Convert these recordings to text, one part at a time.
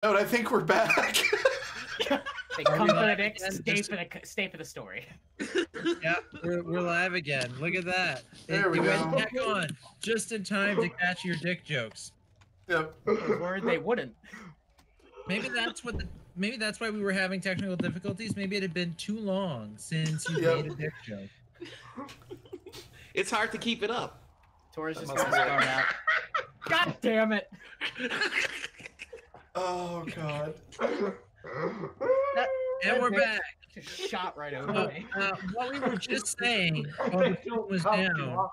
But I think we're back. They come for the Nick, stay for the story. Yeah, we're live again. Look at that. There we you go. went back on just in time to catch your dick jokes. Yep. I was worried they wouldn't. Maybe that's why we were having technical difficulties. Maybe it had been too long since you made a dick joke. It's hard to keep it up. Tor's just gonna start out. God damn it! Oh god. And we're back. Just shot right over me. What we were just saying while the stream was down,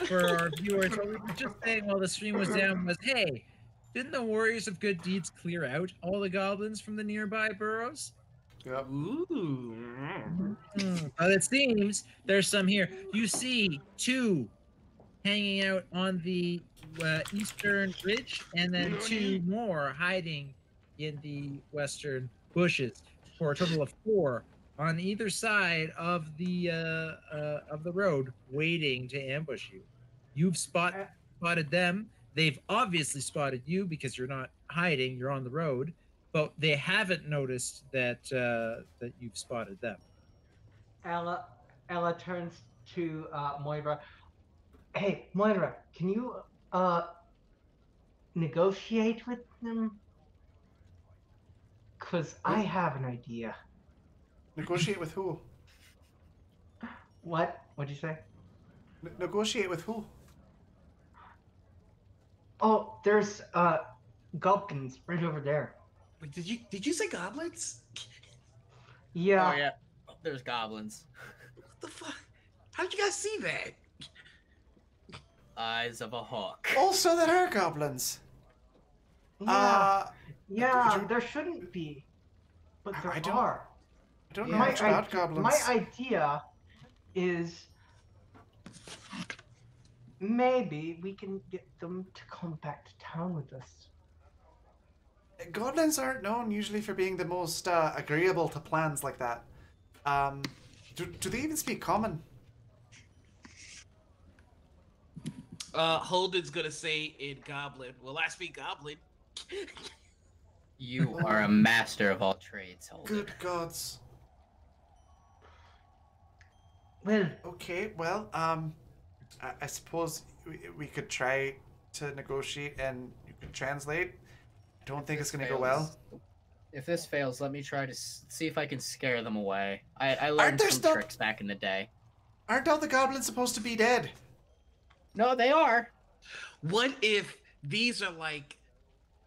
for our viewers, what we were just saying while the stream was down was, hey, didn't the Warriors of Good Deeds clear out all the goblins from the nearby burrows? Yep. Ooh. But it seems there's some here. You see 2 hanging out on the eastern ridge, and then 2 more hiding in the western bushes, for a total of 4 on either side of the road, waiting to ambush you. You've spotted them. They've obviously spotted you because you're not hiding; you're on the road. But they haven't noticed that that you've spotted them. Ella turns to Moira. Hey, Moira, can you negotiate with them? Because I have an idea. Negotiate with who? What? What'd you say? Negotiate with who? Oh, there's goblins right over there. Wait, did you say goblins? Yeah. Oh yeah, there's goblins. What the fuck? How did you guys see that? Eyes of a hawk. Also, there are goblins. Yeah, there shouldn't be, but there are. I don't know much about goblins. My idea is maybe we can get them to come back to town with us. Goblins aren't known usually for being the most agreeable to plans like that. Do they even speak common? Holden's gonna say in Goblin. Well, I speak Goblin. You are a master of all trades, Holden. Good gods. Well, okay. Well, I suppose we could try to negotiate and you can translate. I don't think it's going to go well. If this fails, let me try to see if I can scare them away. I learned some tricks back in the day. Aren't all the goblins supposed to be dead? No, they are. What if these are like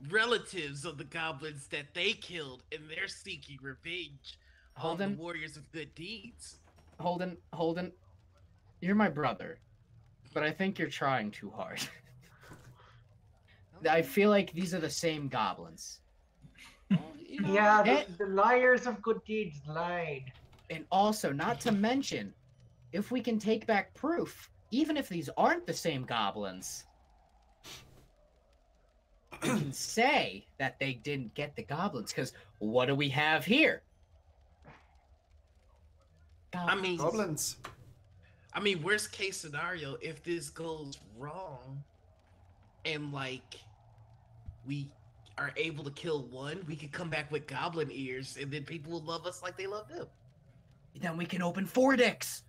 relatives of the goblins that they killed and they're seeking revenge on the Warriors of Good Deeds? Holden, you're my brother, but I think you're trying too hard. I feel like these are the same goblins. Yeah, the liars of good deeds lied. And also, not to mention, if we can take back proof, even if these aren't the same goblins, we can say that they didn't get the goblins, because what do we have here? Goblins. I mean, worst case scenario, if this goes wrong and like we are able to kill one, we could come back with goblin ears and then people will love us like they love them. Then we can open 4 dicks.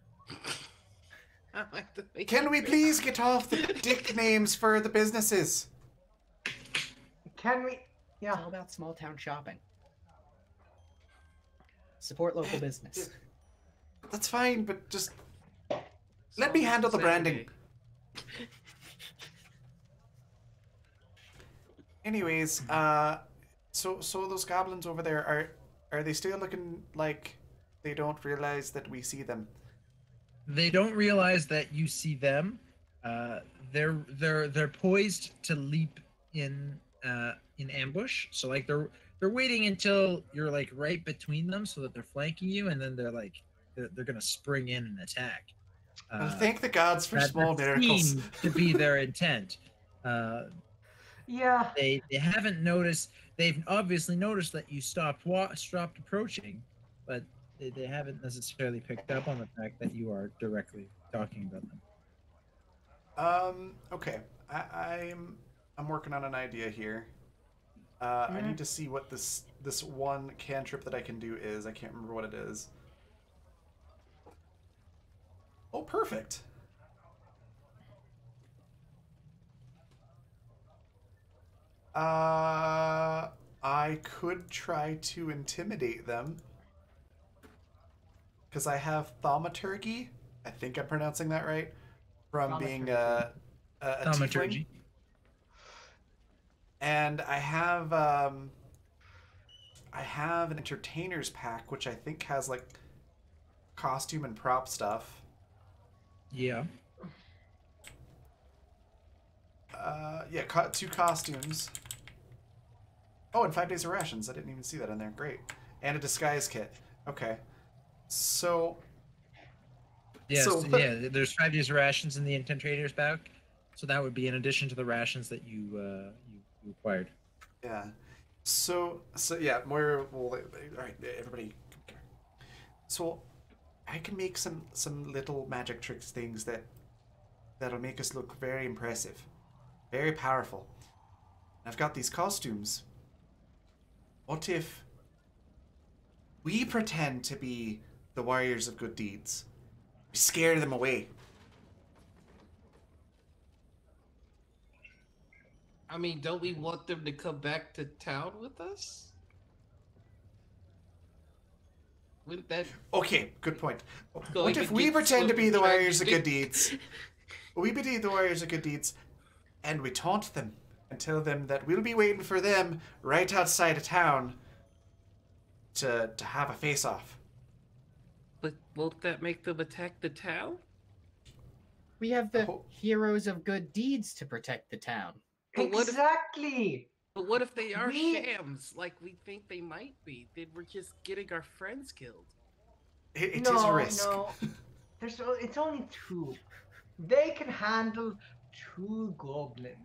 Can we please get off the dick names for the businesses? Can we? Yeah. It's all about small town shopping. Support local business. That's fine, but just let me handle the branding. Anyways, so those goblins over there, are they still looking like they don't realize that we see them? They don't realize that you see them. They're poised to leap in ambush. So like they're waiting until you're like right between them, so that they're flanking you, and then they're gonna spring in and attack. Well, thank the gods for small miracles. To be their intent. Yeah. They haven't noticed. They've obviously noticed that you stopped approaching, but they haven't necessarily picked up on the fact that you are directly talking about them. Okay. I'm working on an idea here. I need to see what this one cantrip that I can do is. I can't remember what it is. Oh, perfect. I could try to intimidate them. Because I have thaumaturgy. I think I'm pronouncing that right. From being a tiefling. Thaumaturgy. And I have an entertainer's pack, which I think has like costume and prop stuff. Yeah. Yeah, 2 costumes. Oh, and 5 days of rations. I didn't even see that in there. Great. And a disguise kit. Okay. So. Yes, So, yeah. There's 5 days of rations in the intent trader's pack, so that would be in addition to the rations that you acquired. Yeah. So yeah, Moira will. All right, everybody. Come here. So, I can make some little magic tricks things that'll make us look very impressive, very powerful. I've got these costumes. What if we pretend to be the warriors of good deeds? We scare them away. I mean, don't we want them to come back to town with us? Wouldn't that... Okay, good point. Go What ahead, if we get pretend to be the slow- warriors of good deeds? We be the warriors of good deeds, and we taunt them and tell them that we'll be waiting for them right outside of town to have a face-off. But won't that make them attack the town? We have the Oh. heroes of good deeds to protect the town. But what if- Exactly. But what if they are We- shams, like we think they might be? Then we're just getting our friends killed. It is a risk. No, it's only 2. They can handle 2 goblins.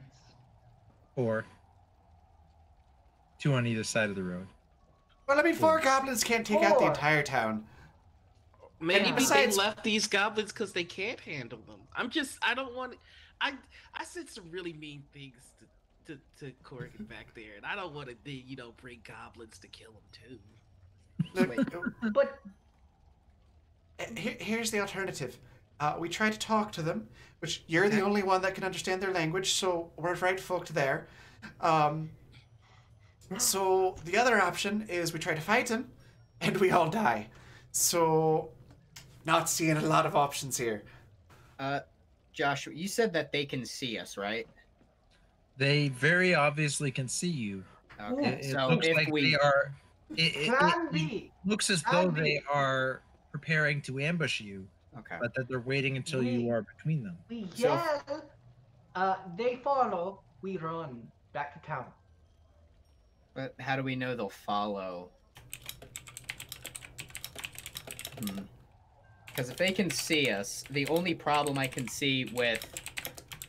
Or 2 on either side of the road. Well, I mean, 4 goblins can't take out the 4. entire town. Maybe besides- they left these goblins because they can't handle them. I don't want. I said some really mean things to Corrigan back there, and I don't want to, bring goblins to kill him too. Look, But here's the alternative. We try to talk to them, which you're the only one that can understand their language, so we're right folk there. So the other option is we try to fight them, and we all die. So, not seeing a lot of options here. Joshua, you said that they can see us, right? They very obviously can see you. Okay, It so looks if like we they are. It Plan B. looks as Plan though B. they are preparing to ambush you, okay, but that they're waiting until you We- are between them. We So- yell, they follow, we run back to town. but how do we know they'll follow? Because if they can see us, the only problem I can see with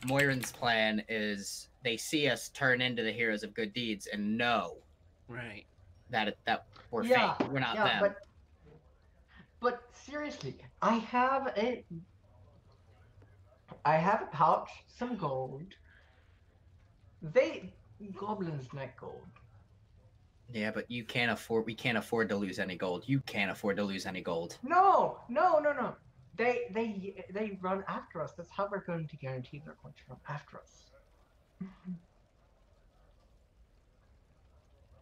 Moirin's plan is they see us turn into the heroes of good deeds and know Right. that we're Yeah, fake. We're not yeah, them. but seriously, I have a pouch, some gold. Goblins like gold. Yeah, but you can't afford. We can't afford to lose any gold. You can't afford to lose any gold. No. They run after us. That's how we're going to guarantee they're going to run after us. I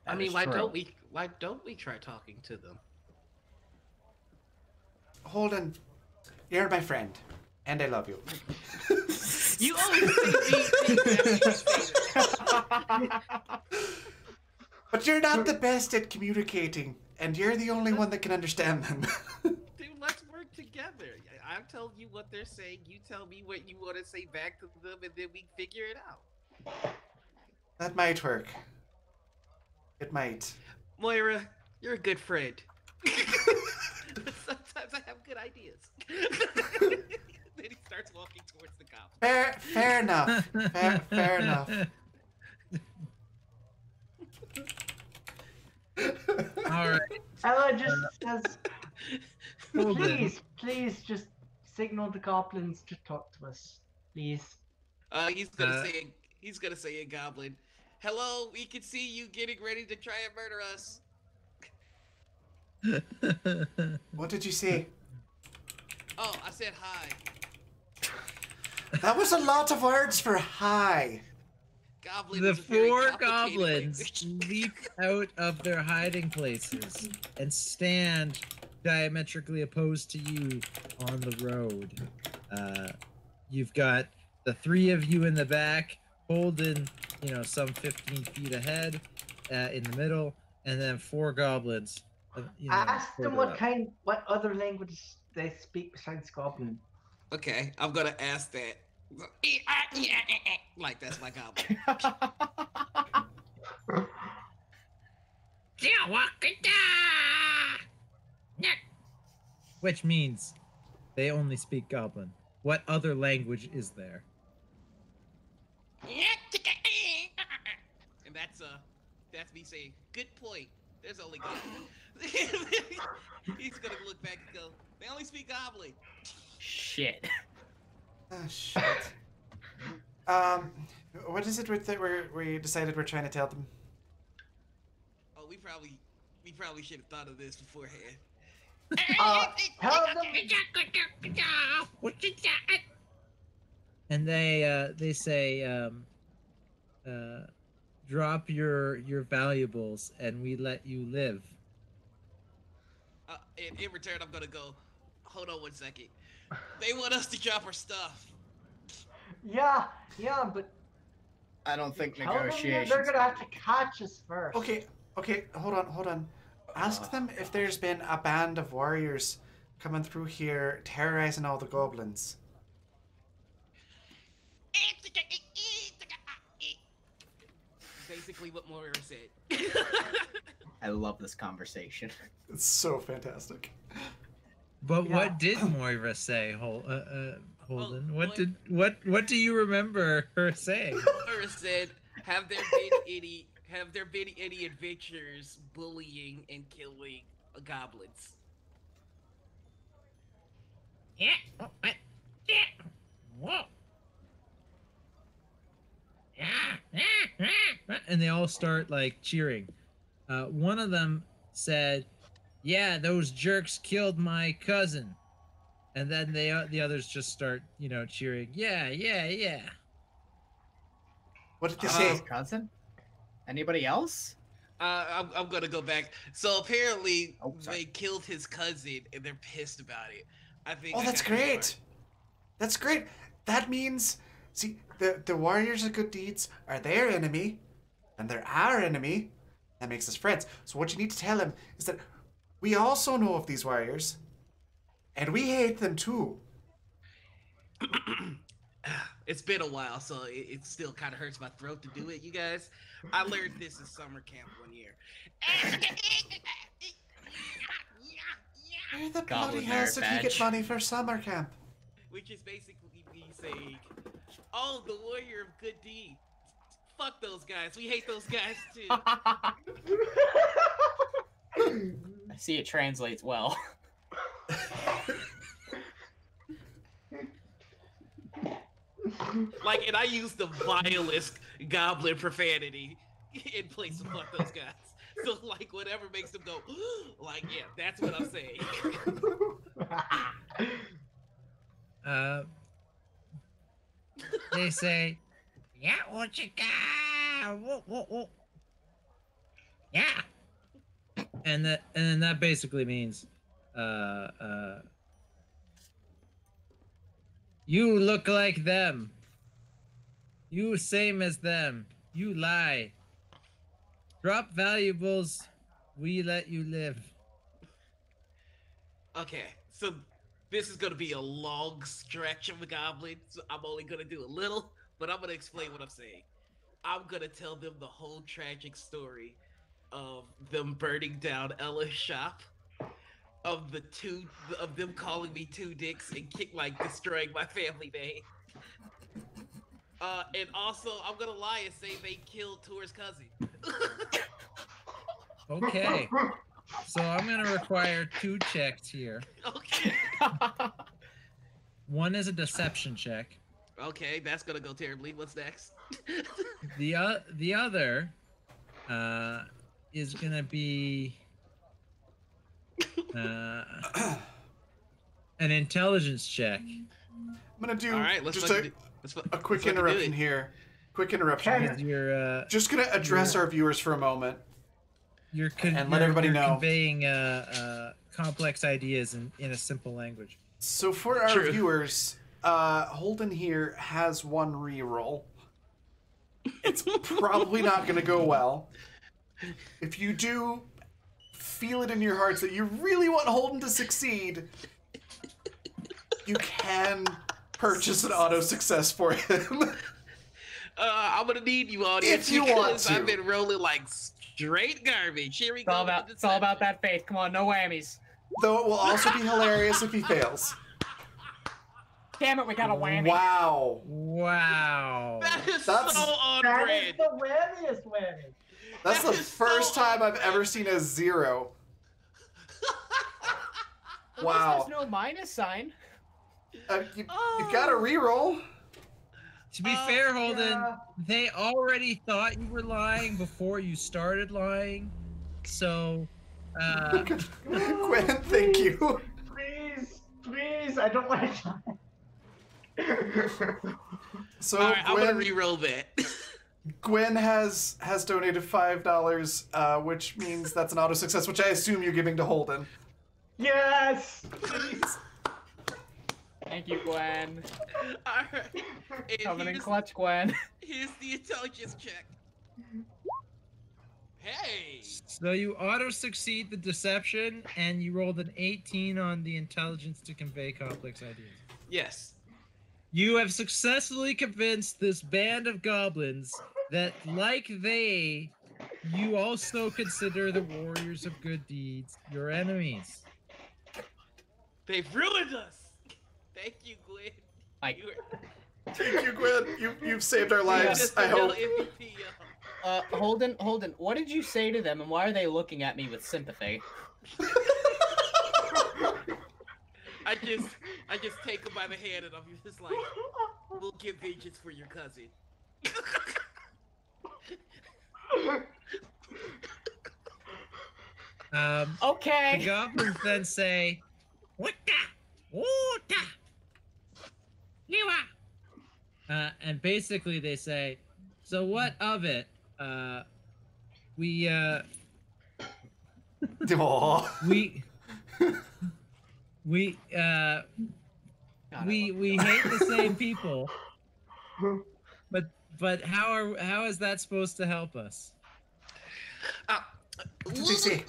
That mean, is why true. don't we try talking to them? Holden, you're my friend, and I love you. You always say things But you're not the best at communicating, and you're the only one that can understand them. Dude, let's work together. I'm telling you what they're saying. You tell me what you want to say back to them, and then we figure it out. That might work. It might. Moira, you're a good friend. Sometimes I have good ideas. Then he starts walking towards the goblin. Fair enough. Fair enough. All right. Ella just says, Holden. please just signal the goblins to talk to us. Please. He's gonna say in goblin. Hello, we can see you getting ready to try and murder us. What did you say? Oh, I said hi. That was a lot of words for hi. Goblin The is a very four complicated goblins language. leap out of their hiding places and stand diametrically opposed to you on the road. You've got the three of you in the back, holding, some 15 feet ahead, in the middle, and then four goblins. Ask them further up. what other languages they speak besides Goblin. Okay, I'm gonna ask that. Like that's my goblin. Which means they only speak Goblin. What other language is there? And that's me saying, good point. There's only goblin. He's gonna look back and go, they only speak goblin. Shit. Oh, shit. What is it that we decided we're trying to tell them? Oh, we probably should have thought of this beforehand. Tell them. And they say, drop your valuables and we let you live. And in return, I'm gonna go, hold on one second. They want us to drop our stuff. Yeah, but I don't think tell them negotiations. they're gonna have to catch us first. Okay, hold on. Ask them if there's been a band of warriors coming through here terrorizing all the goblins. Basically what Moira said. I love this conversation. It's so fantastic. But Yeah. what did Moira say, Holden? Oh, What do you remember her saying? Moira said, have there been any adventures bullying and killing goblins? Yeah. Whoa. And they all start like cheering. One of them said, "Yeah, those jerks killed my cousin," and then the others just start, cheering. Yeah. What did they His say? cousin? Anybody else? I'm gonna go back. So apparently sorry. they killed his cousin and they're pissed about it. I think. Oh, I that's got this great. part. That's great. That means, see, the warriors of good deeds are their enemy, and they're our enemy. That makes us friends. So what you need to tell him is that we also know of these warriors, and we hate them too. It's been a while, so it still kind of hurts my throat to do it, you guys. I learned this in summer camp one year. Where the Goblin bloody hell merit did he get badge. money for summer camp? Which is basically me saying, oh, the warrior of good deeds. Fuck those guys. We hate those guys too. I see it translates well. And I use the vilest goblin profanity in place of fuck those guys. So, whatever makes them go, yeah, that's what I'm saying. They say, "Yeah, what you got? Whoa. Yeah." And then that basically means, you look like them. You same as them. You lie. Drop valuables. We let you live. Okay, so this is gonna be a long stretch of a goblin, so I'm only gonna do a little, but I'm gonna explain what I'm saying. I'm gonna tell them the whole tragic story of them burning down Ella's shop, of them calling me two dicks and destroying my family name. And also I'm gonna lie and say they killed Tor's cousin. Okay. So I'm gonna require 2 checks here. Okay. One is a deception check, Okay, that's gonna go terribly. What's next? The other is gonna be an intelligence check. I'm gonna do All right, let's just fucking a quick fucking do interruption it. here. Quick interruption Can- here. Because you're Just gonna address our viewers for a moment. And let everybody know. conveying complex ideas in a simple language. So for our True. viewers, Holden here has one reroll. It's probably not going to go well. If you do feel it in your hearts that you really want Holden to succeed, you can purchase an auto success for him. I'm gonna need you, audience, If you want because to. I've been rolling like straight garbage. Here we It's all go. about, it's all about that faith. Come on, no whammies. Though it will also be hilarious if he fails. Damn it, we got a whammy. Wow. Wow. That is That's- so on That is brand. the whammiest whammy. That's the That is first so time I've on ever seen a 0. At Wow. least there's no minus sign. You've got a reroll. To be Oh, fair, Holden, yeah. they already thought you were lying before you started lying. So, Gwen, thank you. Please, I don't want to die. So All right, I'm gonna Gwen, re-roll that. Gwen has donated $5, which means that's an auto success, which I assume you're giving to Holden. Yes! Please. Thank you, Gwen. All right. And Coming in here's, clutch, Gwen. here's the intelligence check. Hey. so you auto succeed the deception, and you rolled an 18 on the intelligence to convey complex ideas. Yes. You have successfully convinced this band of goblins that, like they, you also consider the warriors of good deeds your enemies. They've ruined us. Thank you, Gwen. Like, You were- Thank you, Gwen. You've saved our you're lives. just I a real hope. MVP, yo. Holden, what did you say to them, and why are they looking at me with sympathy? I just take him by the hand and I'm just like, we'll get vengeance for your cousin. The Okay. goblins then say, "Wutta, wutta, liwa." And basically they say, "So what of it? We Aw. we God, I we hate the same people, but how is that supposed to help us?" did they say?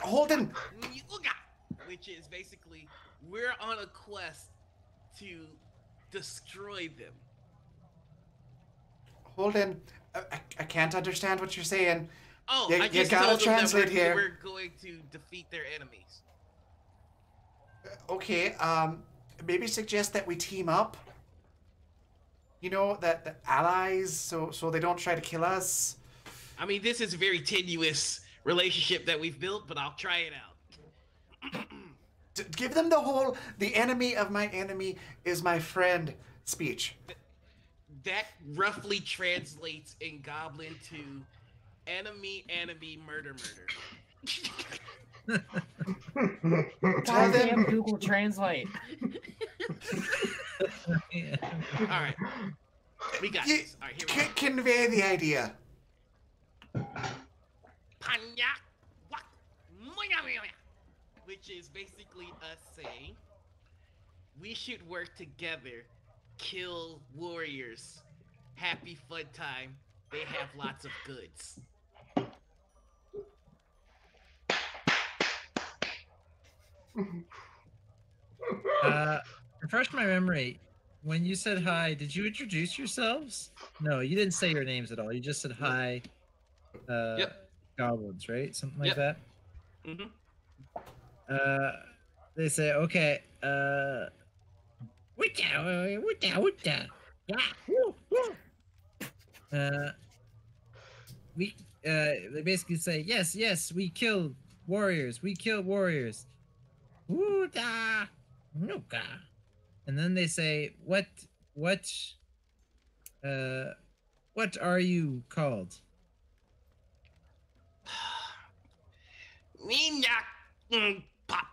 Holden! Which is basically, we're on a quest to destroy them. Holden, I can't understand what you're saying. Oh, You- I you just gotta told them that translate here. we're going to defeat their enemies. Okay, maybe suggest that we team up. You know, that the allies, so they don't try to kill us. I mean, this is a very tenuous relationship that we've built, but I'll try it out. Give them the whole "the enemy of my enemy is my friend" speech. That roughly translates in Goblin to enemy, murder. Tell them Goddamn Google Translate. Yeah. All right, we got You this. All right, here we go. convey the idea. Panya, wak, moya, moya, moya. Which is basically us saying we should work together, kill warriors, happy fun time. They have lots of goods. Refresh my memory. When you said hi, did you introduce yourselves? No, you didn't say your names at all. You just said hi. Yep. Goblins, right? Something like Yep. that. Mm-hmm. They say, okay. Wutta. Yeah. Woo, woo. They basically say, yes, we kill warriors. We kill warriors. Wutta. Nuka. And then they say, what are you called? Pop,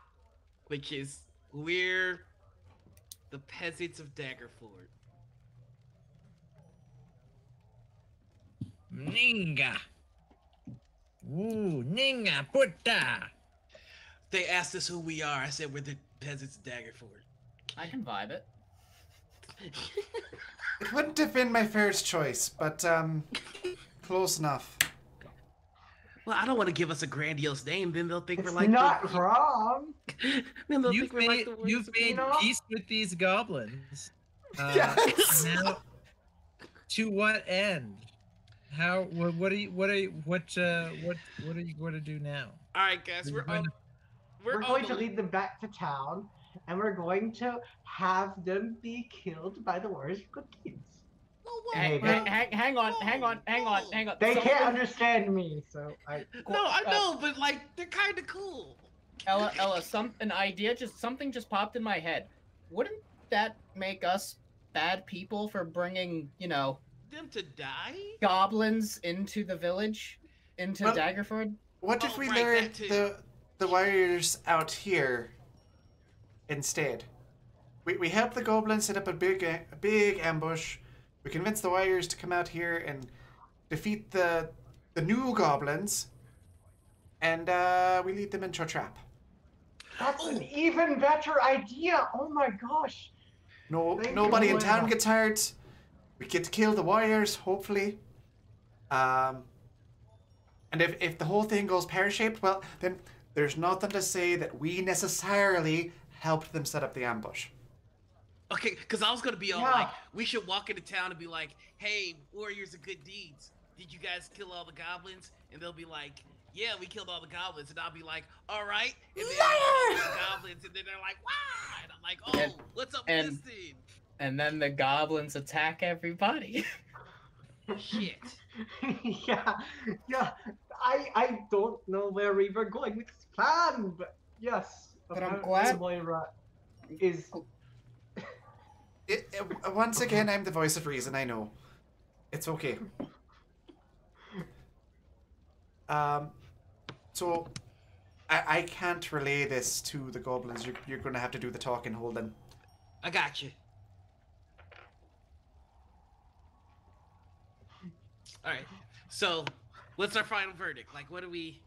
which is we're the peasants of Daggerford. Ninga. Ooh, Ninga Putta. They asked us who we are. I said we're the peasants of Daggerford. I can vibe it. It wouldn't have been my first choice, but close enough. Well, I don't want to give us a grandiose name. Then they'll think It's we're like not wrong. Then they'll You've think we're like made, the you've made You know? peace with these goblins. Yes. Now, to what end? How? What are you going to do now? All right, guys, We're We're going to lead them back to town, and we're going to have them be killed by the warriors of good deeds. Hang on. They Someone- can't understand me, so I. No, I know, but like they're kind of cool. Ella, something just popped in my head. Wouldn't that make us bad people for bringing, Them to die? goblins into the village, into Well- Daggerford? What if Oh, we right, lured that too. the warriors out here instead? We help the goblins set up a big ambush. We convince the warriors to come out here and defeat the new goblins, and we lead them into a trap. That's an even better idea. Oh my gosh. Thank you, Nobody in Moira. town gets hurt. We get to kill the warriors, hopefully. And if the whole thing goes pear-shaped, well, then there's nothing to say that we necessarily helped them set up the ambush. Okay, because I was gonna be all Yeah. like, we should walk into town and be like, "Hey, warriors of good deeds, did you guys kill all the goblins?" And they'll be like, "Yeah, we killed all the goblins." And I'll be like, "All right." And then I'll kill the goblins, and then they're like, "Why?" And I'm like, "Oh, And- what's up and- with this thing?" And then the goblins attack everybody. Shit. yeah. I don't know where we were going with this plan, but yes. But I'm apparently glad- Moira is. Once again, I'm the voice of reason, I know. It's okay. So, I can't relay this to the goblins. You're going to have to do the talking, Holden. I got you. All right. So, what's our final verdict? Like, what do we?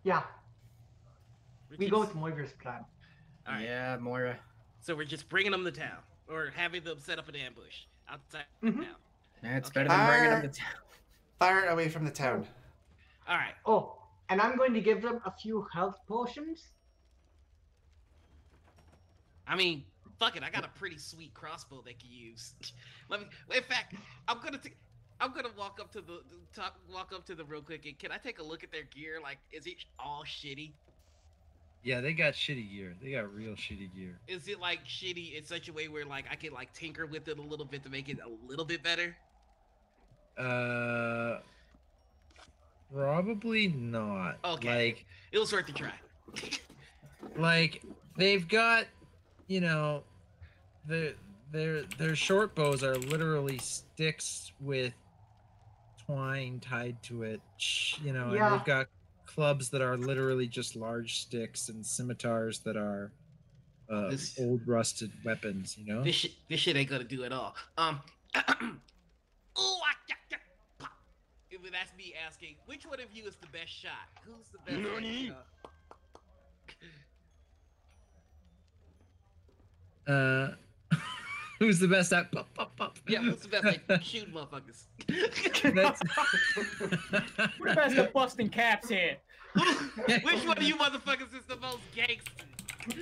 Yeah, we're we go just- with Moira's plan. All right. Yeah, Moira. So we're just bringing them to town, or having them set up an ambush outside Mhm. town. Yeah, it's Okay. better than bringing them to town. Far away from the town. All right. Oh, and I'm going to give them a few health potions. I mean, fuck it. I got a pretty sweet crossbow they can use. Let me. In fact, I'm gonna walk up to the real quick. And can I take a look at their gear? Like, is it all shitty? Yeah, they got shitty gear. They got real shitty gear. Is it like shitty in such a way where like I can like tinker with it a little bit to make it a little bit better? Probably not. Okay. It was worth a try. Like they've got, their short bows are literally sticks with twine tied to it. And Yeah. they've got clubs that are literally just large sticks and scimitars that are This- old rusted weapons. This shit ain't gonna do it all. That's me asking, which one of you is the best shot? Who's the best? Who's the best at pop, pop, pop? Yeah, who's the best at shooting motherfuckers? That's... We're the best at busting caps here. Which one of you motherfuckers is the most gangster?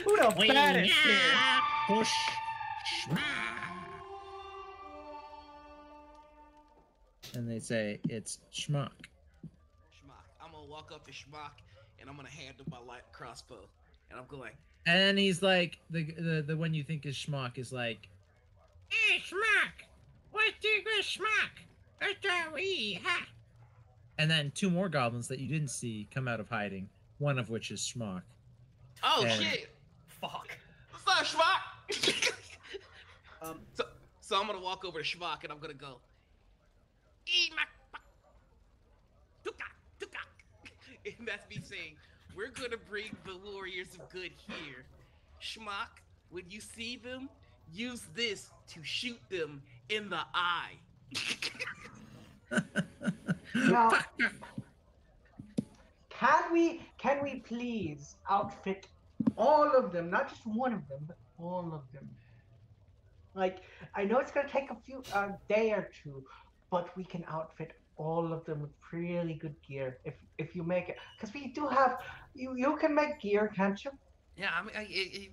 Who the baddest here? Push. And they say it's schmuck. Schmuck. I'm gonna walk up to Schmuck and I'm gonna hand him my light crossbow. And I'm going, And he's like, the one you think is schmuck is like, hey, schmuck! What do you schmuck? Ha! And then two more goblins that you didn't see come out of hiding, one of which is schmuck. oh And- shit! Fuck. What's up, Schmuck? So I'm gonna walk over to Schmuck and I'm gonna go. "Eat my tukak, tukak." And that's me saying, we're gonna bring the warriors of good here. Schmuck, when you see them, use this to shoot them in the eye. Now, can we please outfit all of them, not just one of them, but all of them? Like, I know it's gonna take a day or two, but we can outfit all of them with really good gear if you make it, because we do have you can make gear, can't you? Yeah, I mean,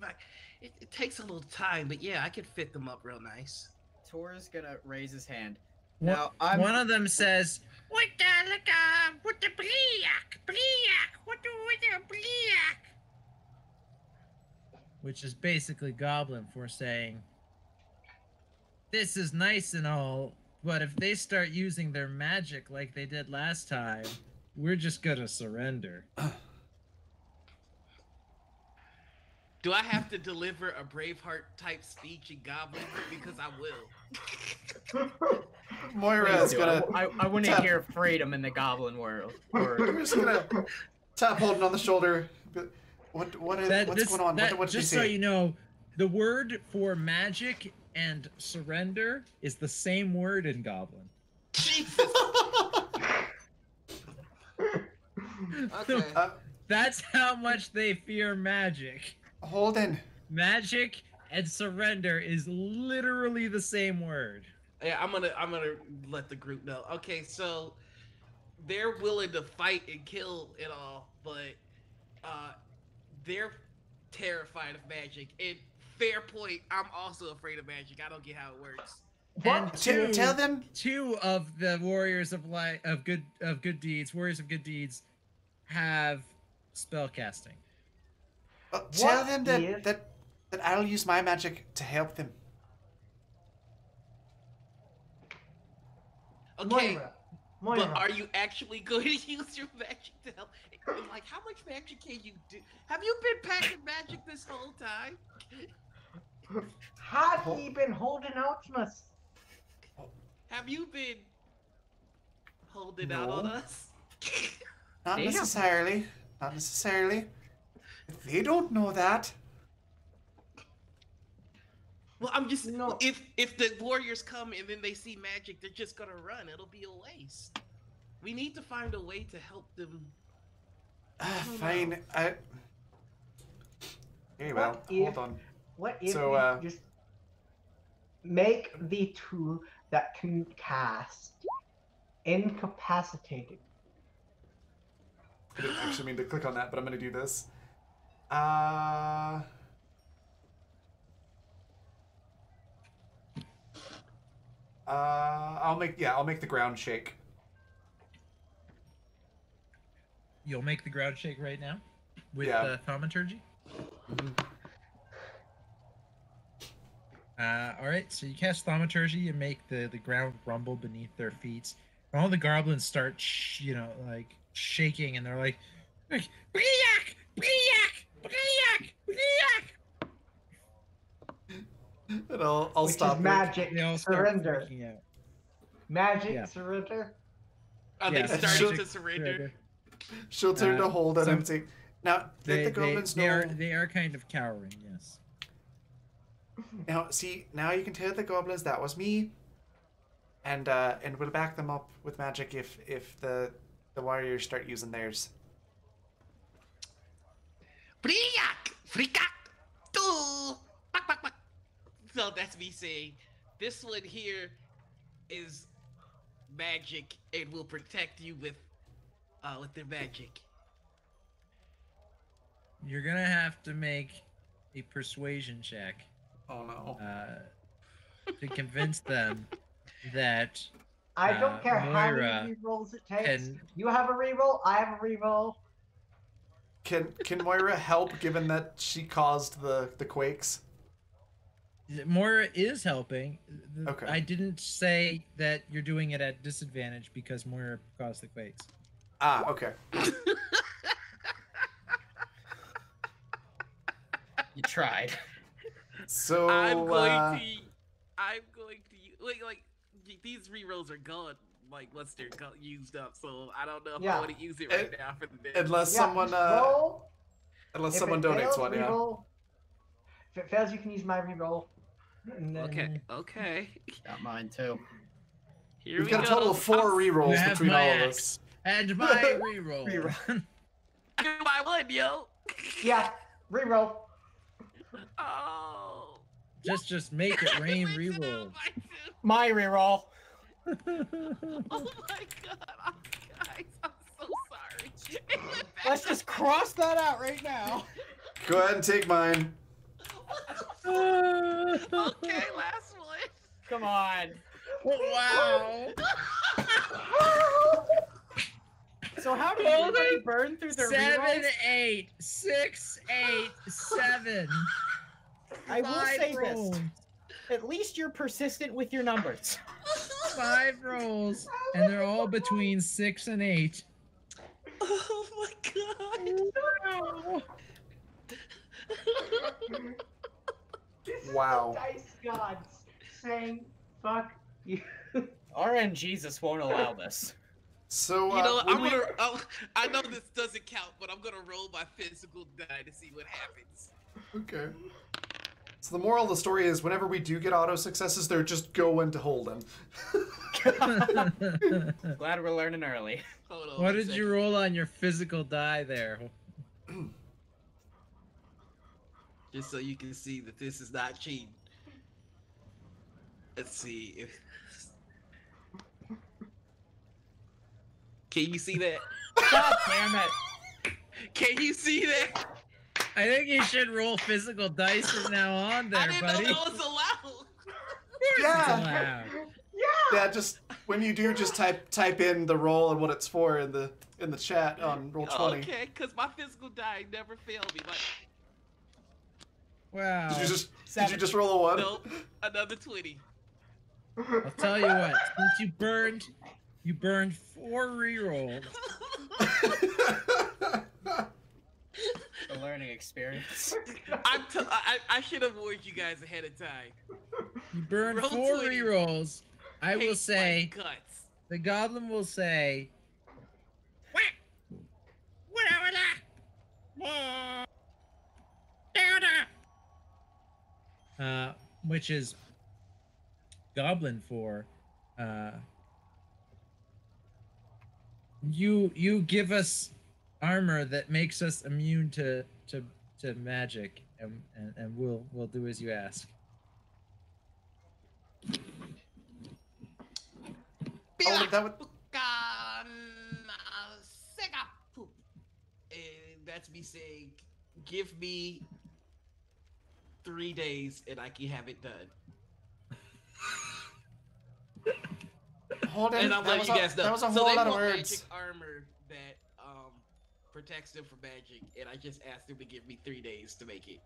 it takes a little time, but yeah, I could fit them up real nice. Tor's gonna raise his hand. One- Now, I'm... One of them says, "What the bliak, what the bliak?" Which is basically Goblin for saying, "This is nice and all, but if they start using their magic like they did last time, we're just gonna surrender." Do I have to deliver a Braveheart type speech in Goblin? Because I will. Moira is gonna. I want to tap- hear freedom in the goblin world. Or Moira's gonna tap Holden on the shoulder. What's going on? What did you just say? so you know, the word for magic and surrender is the same word in Goblin. Jesus. Okay. That's how much they fear magic. Holden. Magic and surrender is literally the same word. Yeah, I'm gonna let the group know. Okay, so they're willing to fight and kill and all, but they're terrified of magic. And fair point, I'm also afraid of magic. I don't get how it works. And Tell them. two of the warriors of good deeds, warriors of good deeds, have spell casting. Tell What them is- that I'll use my magic to help them. Okay, Moira, but are you actually going to use your magic to help? Like, how much magic can you do? Have you been packing magic this whole time? had he been holding out to us? Have you been holding out on No. us? Not Damn. necessarily. Not necessarily. They don't know that. Well, I'm just No. if the warriors come and then they see magic, they're just gonna run. It'll be a waste. We need to find a way to help them. don't Fine. know. Very well. What if- Hold on. What if So, we just make the two that can cast incapacitated? I didn't actually mean to click on that, but I'm gonna do this. I'll make the ground shake. You'll make the ground shake right now with Yeah. thaumaturgy. All right, so you cast thaumaturgy. You make the ground rumble beneath their feet. And all the goblins start, shaking, and they're like, "Briac, Briac, Briac, Briac!" And I'll Which stop. is magic They all start surrender. freaking out. Magic Yeah. surrender. Are Yeah, they that's starting true. to surrender? She'll turn to hold it so and say, "Now, let the goblins know." They are kind of cowering. Yes. Now, see, now you can tell the goblins that was me, and we'll back them up with magic if the warriors start using theirs. Briac, fricak, do, bak, bak, bak. So that's me saying, this one here is magic and will protect you with their magic. You're gonna have to make a persuasion check Oh no! to convince them that I don't care how Moira many rerolls it takes. can- You have a reroll. I have a reroll. Can Moira help given that she caused the quakes? Moira is helping. Okay. I didn't say that you're doing it at disadvantage because Moira caused the quakes. Ah, okay. You tried. So I'm going to I'm going to these rerolls are gone. Like once they're used up, so I don't know if I want to use it right now for the Unless Yeah, someone just roll. unless If someone it donates fails, one, yeah. reroll. If it fails, you can use my reroll. And then... Okay. Got mine too. Here We've we got go. a total of 4 You rerolls have between my all of axe. us. And my reroll. I got my one, yo. Yeah, reroll. Oh. Just make it rain Mix it up, reroll. I do. My reroll. Oh my god, guys, I'm so sorry. Let's just cross that out right now. Go ahead and take mine. Okay, last one. Come on. Wow. So how did everybody burn through their 7, rerolls? 8, 6, 8, 7. I will 5 say rolls. this. At least you're persistent with your numbers. 5 rolls, and they're all between 6 and 8. Oh my god. Wow. This is Wow. the dice gods saying, fuck you. RNG just won't allow this. So You know, when I know this doesn't count, but I'm gonna roll my physical die to see what happens. Okay. So the moral of the story is, whenever we do get auto successes, they're just going to Holden. Glad we're learning early. Hold on. What did you roll on your physical die there? Just so you can see that this is not cheating. Let's see if. Can you see that? God damn it. Can you see that? I think you should roll physical dice from now on there, I didn't buddy. know that was allowed. Yeah. Wow. Yeah, just when you do, just type in the roll and what it's for in the chat on Roll20. Okay, because my physical die never failed me. Like, Wow. Did you just roll a 1? nope, another 20. I'll tell you what, since you burned 4 rerolls. A learning experience. I should have warned you guys ahead of time. You burned Roll 4 20. rerolls. I will Hate my say, guts. the goblin will say, "Whack! which is goblin for, you give us armor that makes us immune to magic, and we'll do as you ask. Oh, that would... And that's me saying, give me 3 days and I can have it done. Hold on. And I'm letting you guys know. That was a So whole they lot of want words. magic armor that protects them from magic, and I just asked them to give me 3 days to make it.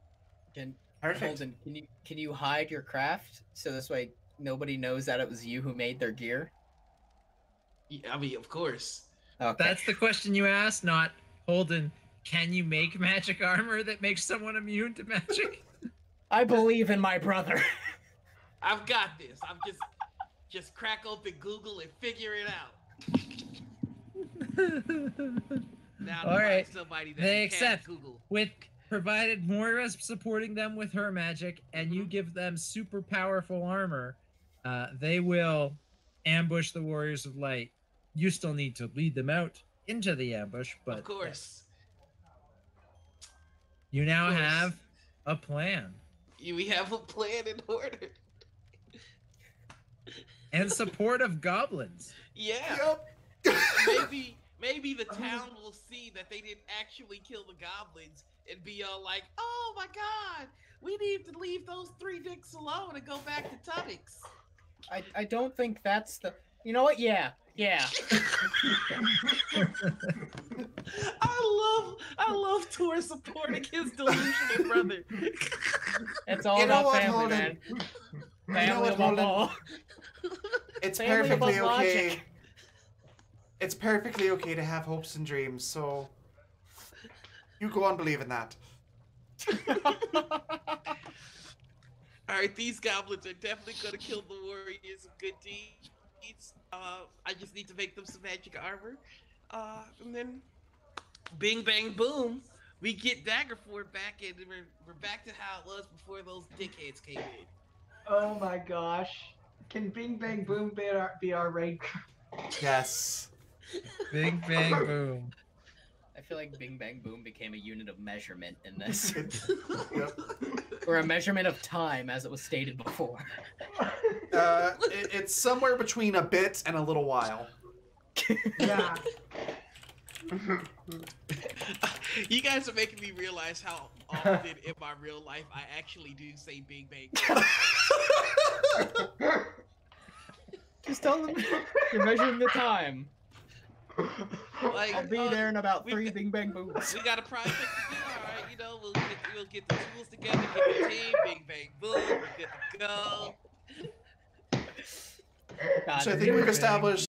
Perfect. Holden, can you hide your craft so this way nobody knows that it was you who made their gear? Yeah, I mean, of course. Okay. That's the question you asked, not Holden. Can you make magic armor that makes someone immune to magic? I believe in my brother. I've got this. I'm just crack open Google and figure it out. Now, All right. somebody that They can accept. Google. With provided Moira's supporting them with her magic, and you give them super powerful armor, they will ambush the Warriors of Light. You still need to lead them out into the ambush, but Of course. you now Of course. have a plan We have a plan in order. and support of goblins. Yeah. Maybe the town will see that they didn't actually kill the goblins and be all like, "Oh my god, we need to leave those 3 dicks alone and go back to Tunnix." I don't think that's the... You know what? Yeah. I love Tor supporting his delusional brother. It's all You know about what, family, Holden? man. You know Family what, above Holden? all. It's Family perfectly above okay. logic. It's perfectly okay to have hopes and dreams, so you go on believing that. All right, these goblins are definitely gonna kill the warriors of good deeds. I just need to make them some magic armor, and then, bing bang boom, we get Daggerford back, and we're back to how it was before those dickheads came in. Oh my gosh. Can Bing Bang Boom be our ranger? Yes. Big bang boom. I feel like Bing Bang Boom became a unit of measurement in this, Yep. or a measurement of time, as it was stated before. It's somewhere between a bit and a little while. Yeah. You guys are making me realize how often in my real life I actually do say bing bang. Just tell them you're measuring the time. Like, I'll be there in about we 3 got- Bing Bang Booms. We got a project to do, all right? You know, we'll get the tools together, get the team, bing bang boom, we're good to go. God, So I think we've Bang, established